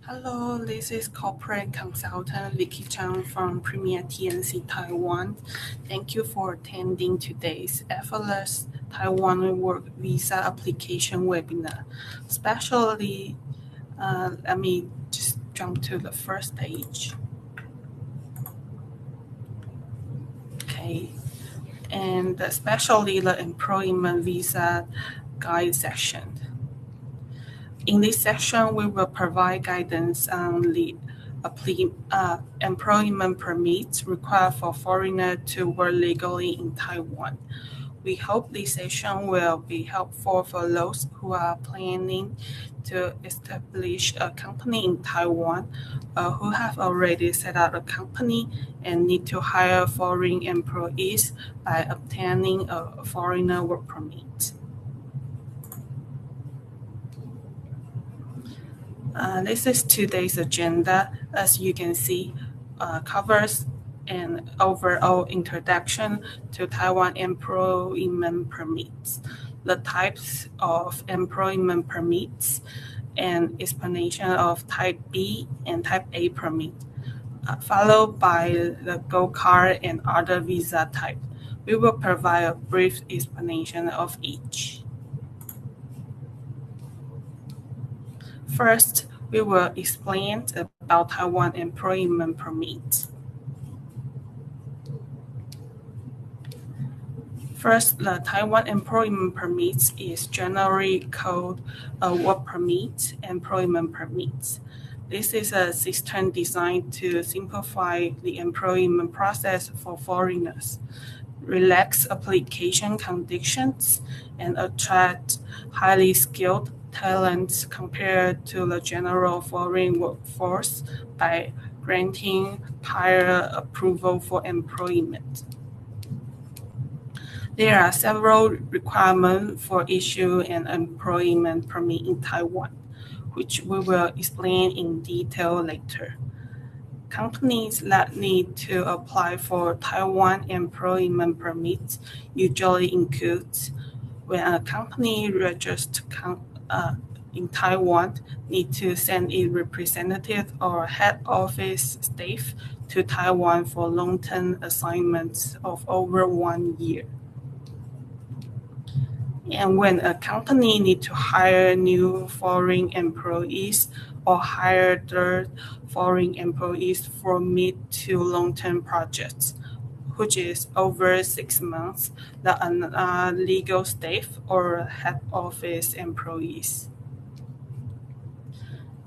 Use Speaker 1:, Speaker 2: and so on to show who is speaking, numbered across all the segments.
Speaker 1: Hello, this is corporate consultant Vicky Chang from Premia TNC Taiwan. Thank you for attending today's Effortless Taiwan Work Visa Application webinar. Especially, let me just jump to the first page. Okay, and especially the employment visa guide section. In this section, we will provide guidance on the employment permits required for foreigners to work legally in Taiwan. We hope this session will be helpful for those who are planning to establish a company in Taiwan, who have already set up a company and need to hire foreign employees by obtaining a foreigner work permit. This is today's agenda. As you can see, covers an overall introduction to Taiwan employment permits, the types of employment permits, and explanation of Type B and Type A permit, followed by the Gold Card and other visa type. We will provide a brief explanation of each. First, we will explain about Taiwan employment permit. First, the Taiwan employment permit is generally called a work permit, employment permit. This is a system designed to simplify the employment process for foreigners, relax application conditions, and attract highly skilled talents compared to the general foreign workforce by granting higher approval for employment. There are several requirements for issuing an employment permit in Taiwan, which we will explain in detail later. Companies that need to apply for Taiwan employment permits usually include when a company registers in Taiwan need to send a representative or head office staff to Taiwan for long-term assignments of over 1 year. And when a company needs to hire new foreign employees or hire third foreign employees for mid to long-term projects, which is over 6 months, that are legal staff or head office employees.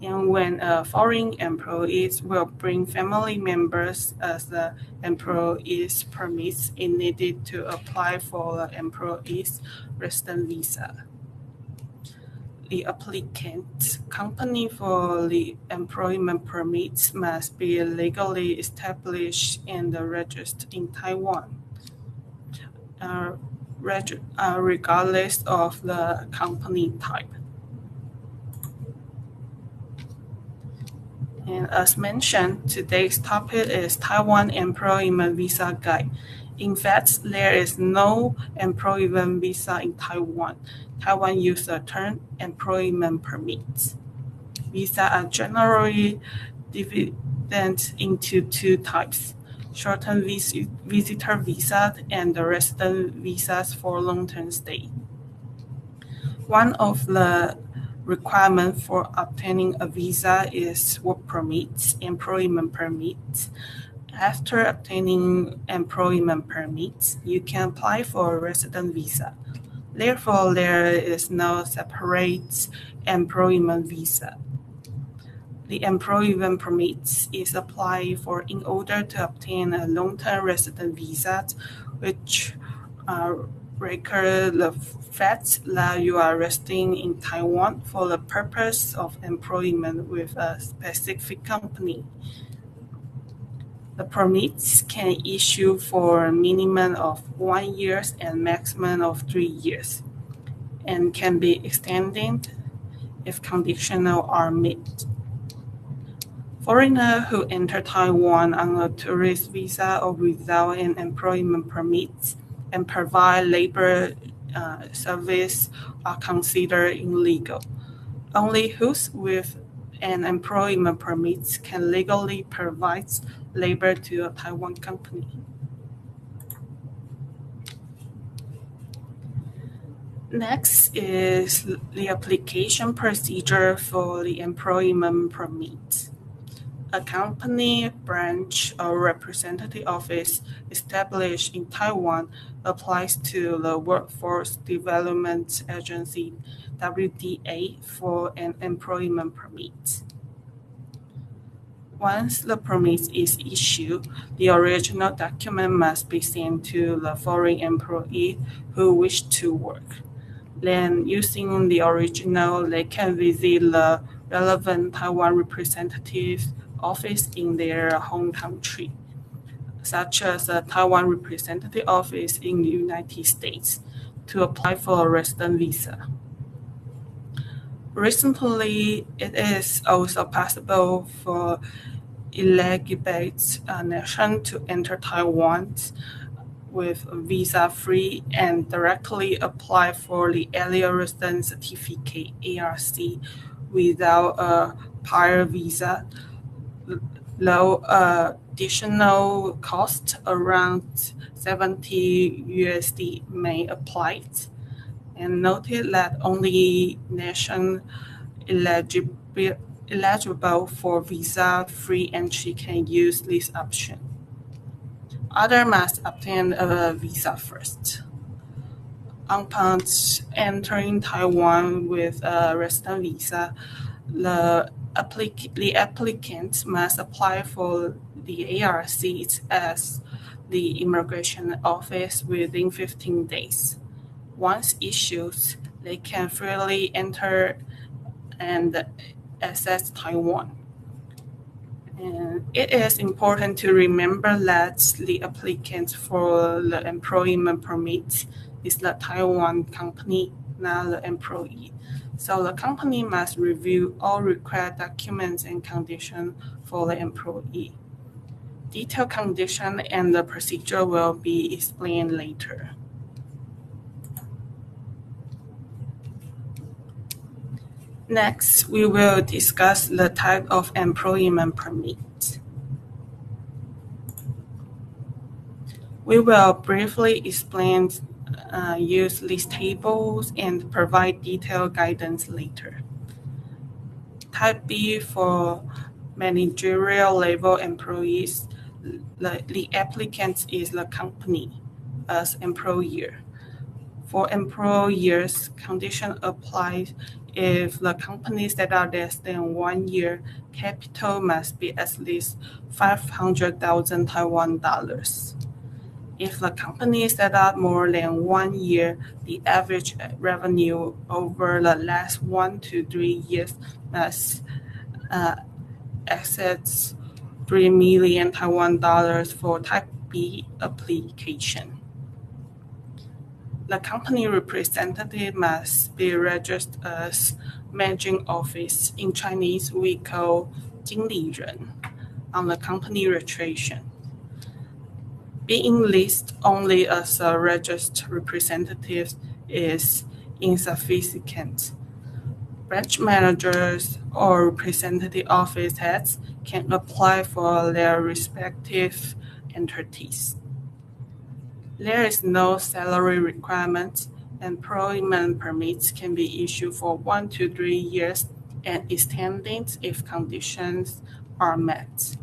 Speaker 1: And when foreign employees will bring family members as the employees' permits is needed to apply for the employee's resident visa. The applicant company for the employment permits must be legally established and registered in Taiwan, regardless of the company type. And as mentioned, today's topic is Taiwan Employment Visa Guide. In fact, there is no employment visa in Taiwan. Taiwan uses the term employment permits. Visas are generally divided into two types: short-term visitor visas and the resident visas for long-term stay. One of the requirements for obtaining a visa is work permits, employment permits. After obtaining employment permits, you can apply for a resident visa. Therefore, there is no separate employment visa. The employment permit is applied for in order to obtain a long-term resident visa, which record the fact that you are residing in Taiwan for the purpose of employment with a specific company. The permits can issue for a minimum of 1 year and maximum of 3 years, and can be extended if conditions are met. Foreigners who enter Taiwan on a tourist visa or without an employment permit and provide labor service are considered illegal. Only those with and employment permits can legally provide labor to a Taiwan company. Next is the application procedure for the employment permit. A company, branch, or representative office established in Taiwan applies to the Workforce Development Agency (WDA) for an employment permit. Once the permit is issued, the original document must be sent to the foreign employee who wish to work. Then, using the original, they can visit the relevant Taiwan representative office in their home country, such as the Taiwan representative office in the United States, to apply for a resident visa. Recently, it is also possible for eligible nations to enter Taiwan with visa-free and directly apply for the Area Resident Certificate (ARC) without a prior visa. Low additional cost around $70 may apply. And noted that only nations eligible for visa-free entry can use this option. Others must obtain a visa first. Upon entering Taiwan with a resident visa, the applicant must apply for the ARC at the immigration office within 15 days. Once issued, they can freely enter and access Taiwan. And it is important to remember that the applicant for the employment permit is the Taiwan company, not the employee. So the company must review all required documents and conditions for the employee. Detailed conditions and the procedure will be explained later. Next, we will discuss the type of employment permit. We will briefly explain use list tables and provide detailed guidance later. Type B for managerial level employees, the applicant is the company as employer. For employers, condition applies if the companies that are less than 1 year, capital must be at least 500,000 Taiwan dollars. If the companies that are more than 1 year, the average revenue over the last 1 to 3 years must exceed 3 million Taiwan dollars for Type B application. The company representative must be registered as managing office. In Chinese, we call 经理人 on the company registration. Being listed only as a registered representative is insufficient. Branch managers or representative office heads can apply for their respective entities. There is no salary requirement. Employment permits can be issued for 1 to 3 years and extended if conditions are met.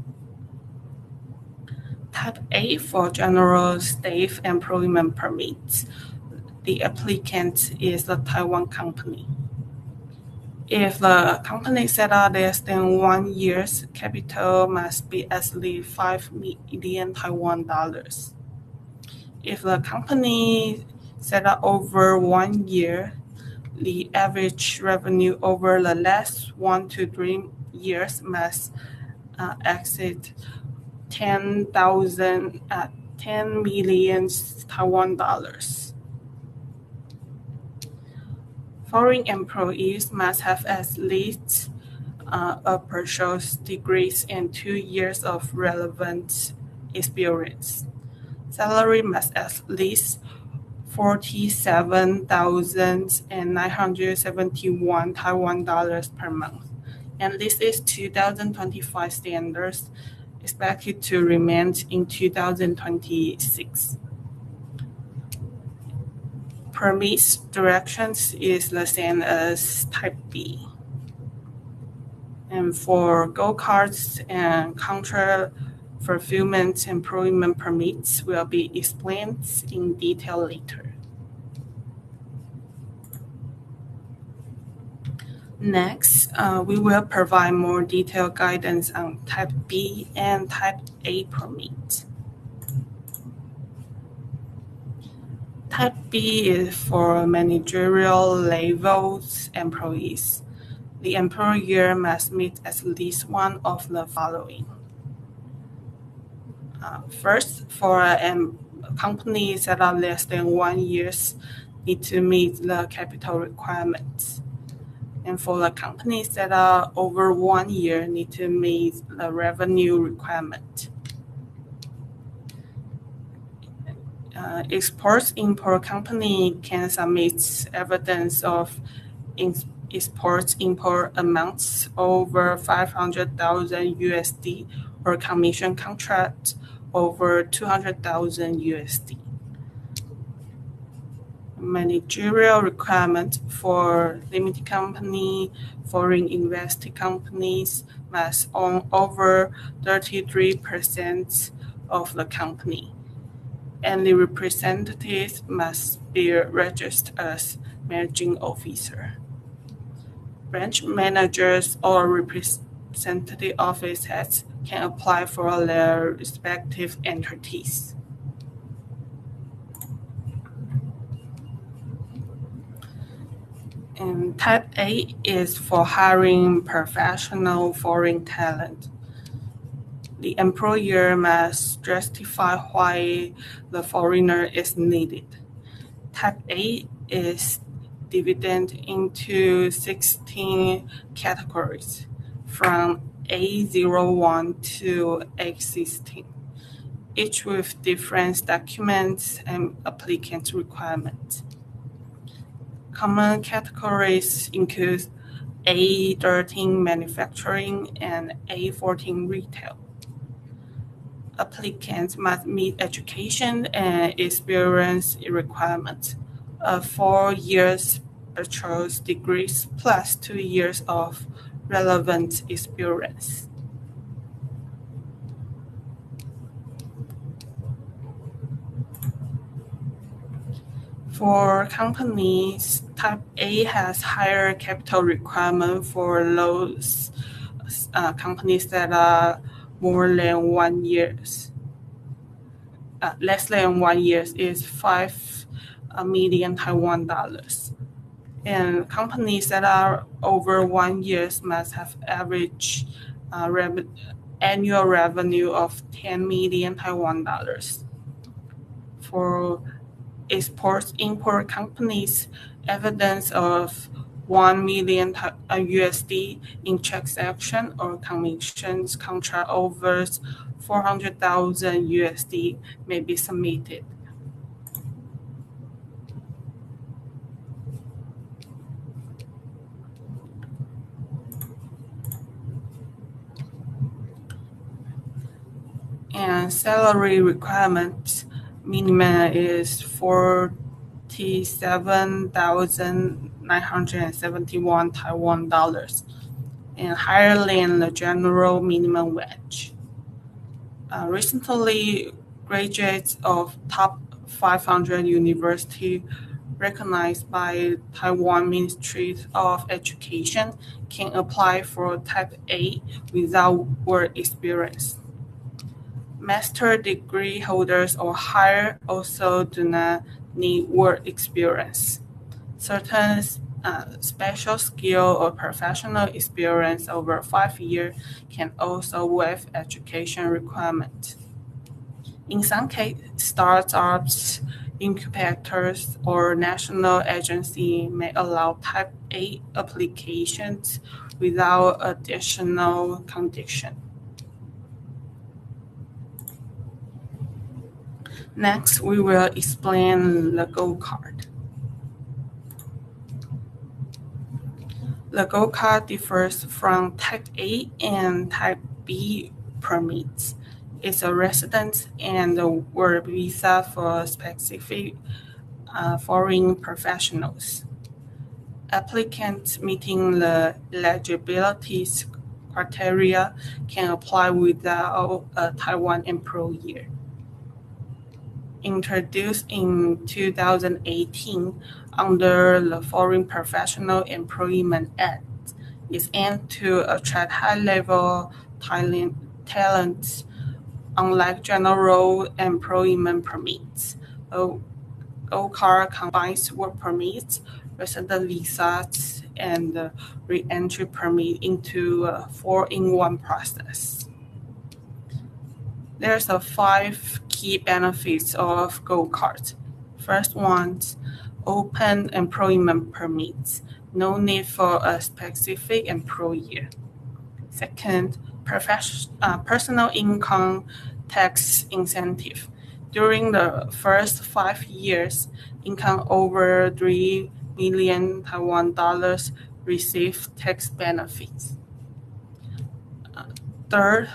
Speaker 1: Type A for general staff employment permits. The applicant is the Taiwan company. If the company set out less than 1 year's capital must be at least 5 million Taiwan dollars. If the company set up over 1 year, the average revenue over the last 1 to 3 years must exceed 10 million Taiwan dollars. Foreign employees must have at least a bachelor's degree and 2 years of relevant experience. Salary must at least 47,971 Taiwan dollars per month. and this is 2025 standards, expected to remain in 2026. Permits directions is the same as Type B. And for go-karts and counter-fulfillment employment permits will be explained in detail later. Next, we will provide more detailed guidance on Type B and Type A permits. Type B is for managerial levels employees. The employer must meet at least one of the following. First, for companies that are less than 1 year, need to meet the capital requirements. And for the companies that are over 1 year, need to meet the revenue requirement. Export-import company can submit evidence of export-import amounts over 500,000 USD or commission contract over 200,000 USD. Managerial requirement for limited company, foreign invested companies must own over 33% of the company, and the representatives must be registered as managing officer. Branch managers or representative office heads can apply for their respective entities. And Type A is for hiring professional foreign talent. The employer must justify why the foreigner is needed. Type A is divided into 16 categories, from A01 to A16, each with different documents and applicant requirements. Common categories include A13 manufacturing and A14 retail. Applicants must meet education and experience requirements of 4 years bachelor's degrees plus 2 years of relevant experience. For companies, Type A has higher capital requirement for those companies that are more than 1 year. Less than 1 year is 5 million Taiwan dollars. And companies that are over 1 year must have average annual revenue of 10 million Taiwan dollars. For export-import companies, evidence of 1 million USD in transaction or commissions contract over 400,000 USD may be submitted. And salary requirements minimum is 47,971 Taiwan dollars, and higher than the general minimum wage. Recently, graduates of top 500 university recognized by Taiwan Ministry of Education can apply for Type A without work experience. Master degree holders or higher also do not need work experience. Certain special skill or professional experience over 5 years can also waive education requirement. In some cases, startups, incubators, or national agency may allow Type A applications without additional condition. Next, we will explain the go-kart. The Gold Card differs from Type A and Type B permits. It's a residence and a work visa for specific foreign professionals. Applicants meeting the eligibility criteria can apply without a Taiwan employer. Introduced in 2018 under the Foreign Professional Employment Act, is aimed to attract high-level talent, unlike general employment permits. Gold Card combines work permits, resident visas, and re-entry permit into a 4-in-1 process. There's 5 key benefits of Gold Card. First one, open employment permits. No need for a specific employer. Second, personal income tax incentive. During the first 5 years, income over 3 million Taiwan dollars receive tax benefits. Third,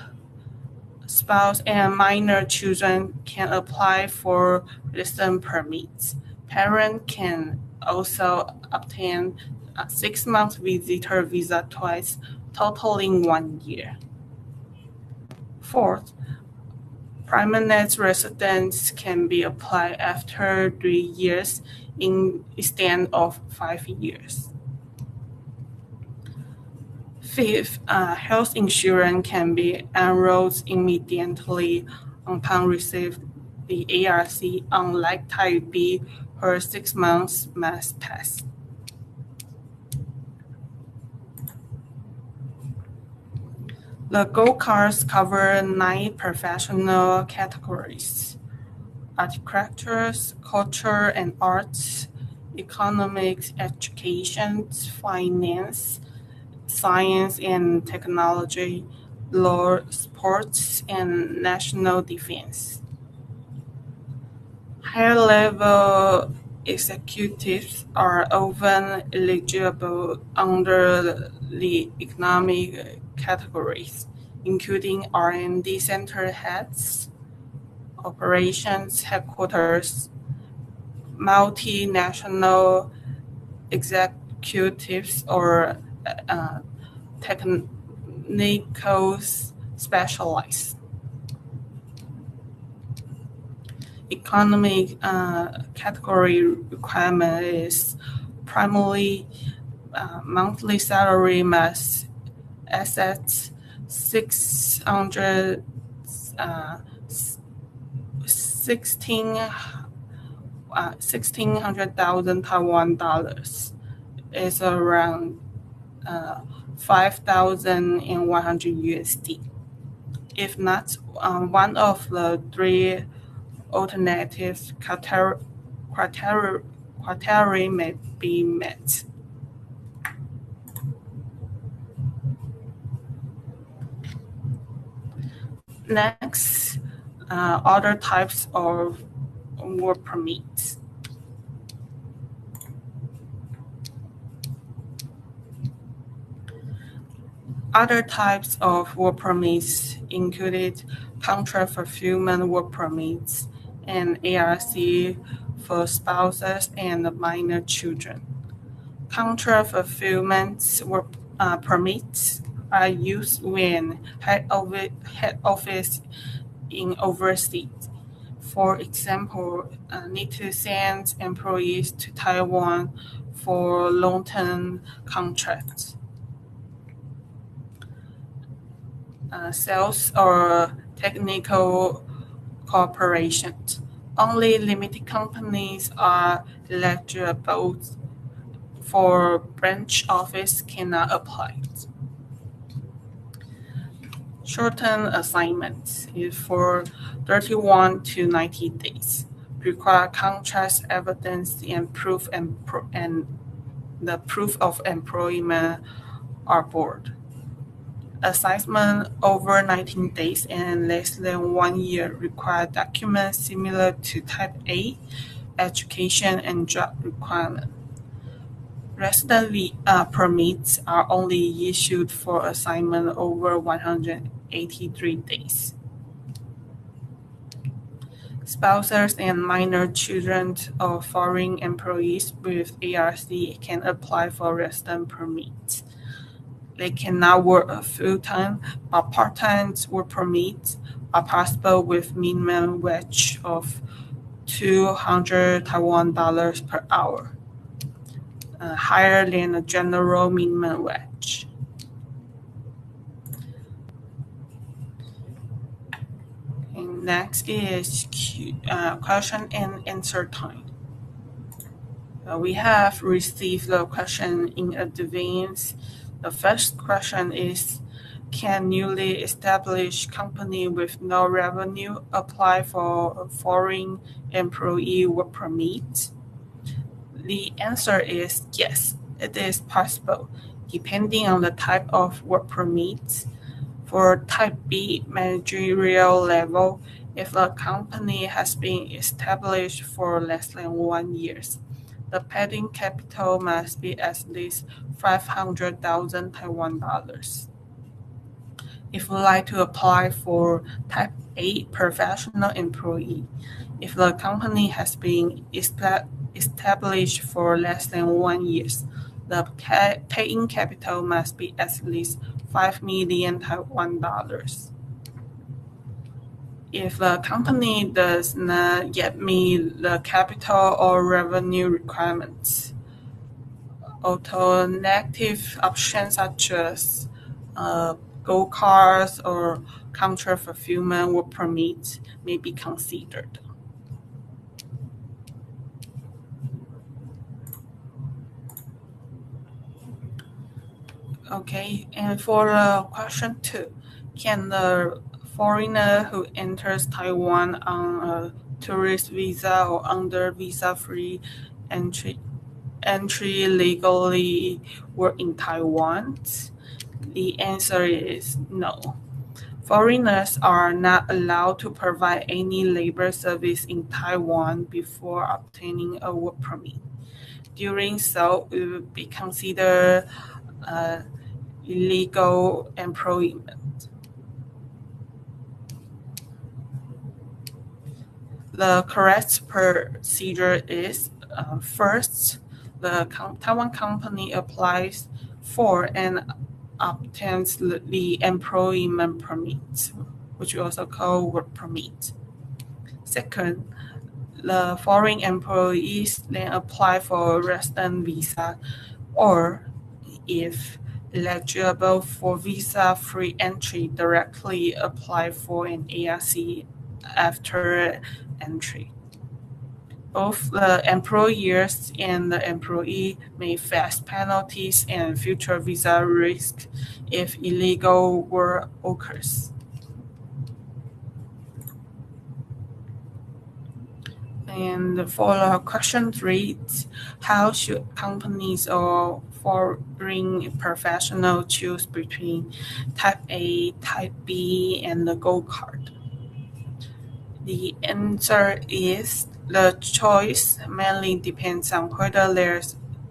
Speaker 1: spouse and minor children can apply for resident permits. Parents can also obtain a 6-month visitor visa twice, totaling 1 year. Fourth, permanent residence can be applied after 3 years instead of 5 years. Fifth, health insurance can be enrolled immediately upon receiving the ARC, unlike Type B, where 6 months must pass. The Gold Cards cover 9 professional categories: architecture, culture and arts, economics, education, finance, science and technology, law, sports, and national defense. Higher-level executives are often eligible under the economic categories, including R&D center heads, operations headquarters, multinational executives, or technical specialists. Economic category requirement is primarily monthly salary plus assets $1,600,000 Taiwan dollars is around 5,100 USD. If not, one of the 3 alternative criteria may be met. Next, other types of work permits. Other types of work permits included contract fulfillment work permits and ARC for spouses and minor children. Contract fulfillment work permits are used when head office in overseas. For example, need to send employees to Taiwan for long-term contracts. Sales or technical corporations. Only limited companies are eligible for branch office cannot apply. Short-term assignments is for 31 to 90 days. Require contract evidence and proof and the proof of employment are board. Assignment over 19 days and less than 1 year require documents similar to Type A, education and job requirement. permits are only issued for assignment over 183 days. Spouses and minor children of foreign employees with ARC can apply for resident permits. They cannot work full-time, but part-time work permits are possible with minimum wage of 200 Taiwan dollars per hour, higher than the general minimum wage. And next is question and answer time. We have received the question in advance. The first question is, can newly established company with no revenue apply for a foreign employee work permit? The answer is yes, it is possible, depending on the type of work permit. For Type B managerial level, if the company has been established for less than 1 year, the paid-in capital must be at least 500,000 Taiwan dollars. If you would like to apply for Type A professional employee, if the company has been established for less than 1 year, the paid-in capital must be at least 5 million Taiwan dollars. If the company does not yet meet the capital or revenue requirements, alternative options such as gold cards or contract fulfillment work permits may be considered. Okay, and for question 2, can the foreigner who enters Taiwan on a tourist visa or under visa-free entry legally work in Taiwan? The answer is no. Foreigners are not allowed to provide any labor service in Taiwan before obtaining a work permit. Doing so, it would be considered illegal employment. The correct procedure is first, the Taiwan company applies for and obtains the employment permit, which we also call work permit. Second, the foreign employees then apply for resident visa, or if eligible for visa-free entry, directly apply for an ARC after entry. Both the employers and the employee may face penalties and future visa risk if illegal work occurs. And for question 3, how should companies or foreign professionals choose between Type A, Type B, and the Gold Card? The answer is the choice mainly depends on whether there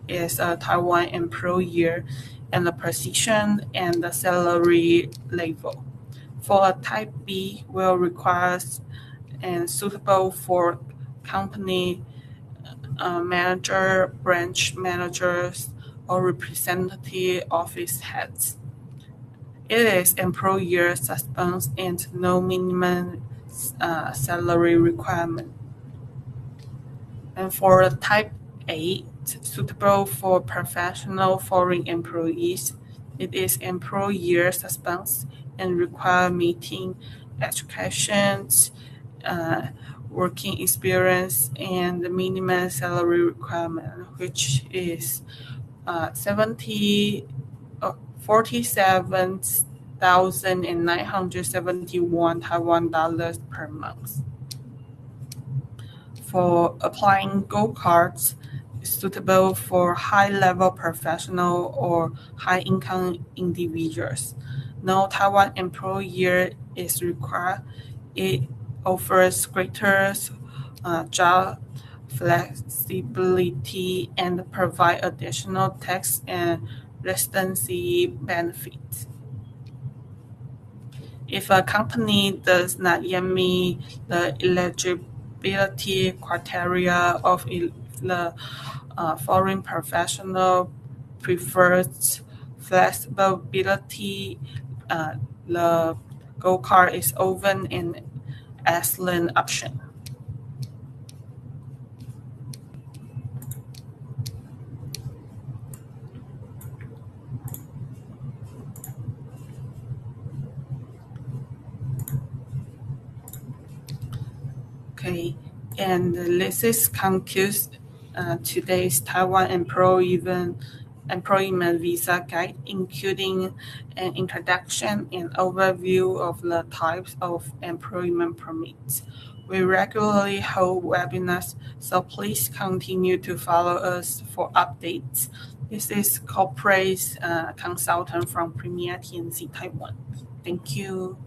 Speaker 1: is a Taiwan employer and the position and the salary level. For a Type B, will require and suitable for company manager, branch managers, or representative office heads. It is employer suspense and no minimum salary requirement. And for Type A, suitable for professional foreign employees, it is employer suspense and require meeting education, working experience, and the minimum salary requirement, which is 47,971 Taiwan dollars per month. For applying Gold Cards, suitable for high-level professional or high-income individuals. No Taiwan employer is required. It offers greater job flexibility, and provide additional tax and residency benefits. If a company does not yet meet the eligibility criteria of the foreign professional prefers flexibility, the gold card is often an excellent option. Okay, and this concludes today's Taiwan employment visa guide, including an introduction and overview of the types of employment permits. We regularly hold webinars, so please continue to follow us for updates. This is corporate consultant from Premia TNC Taiwan. Thank you.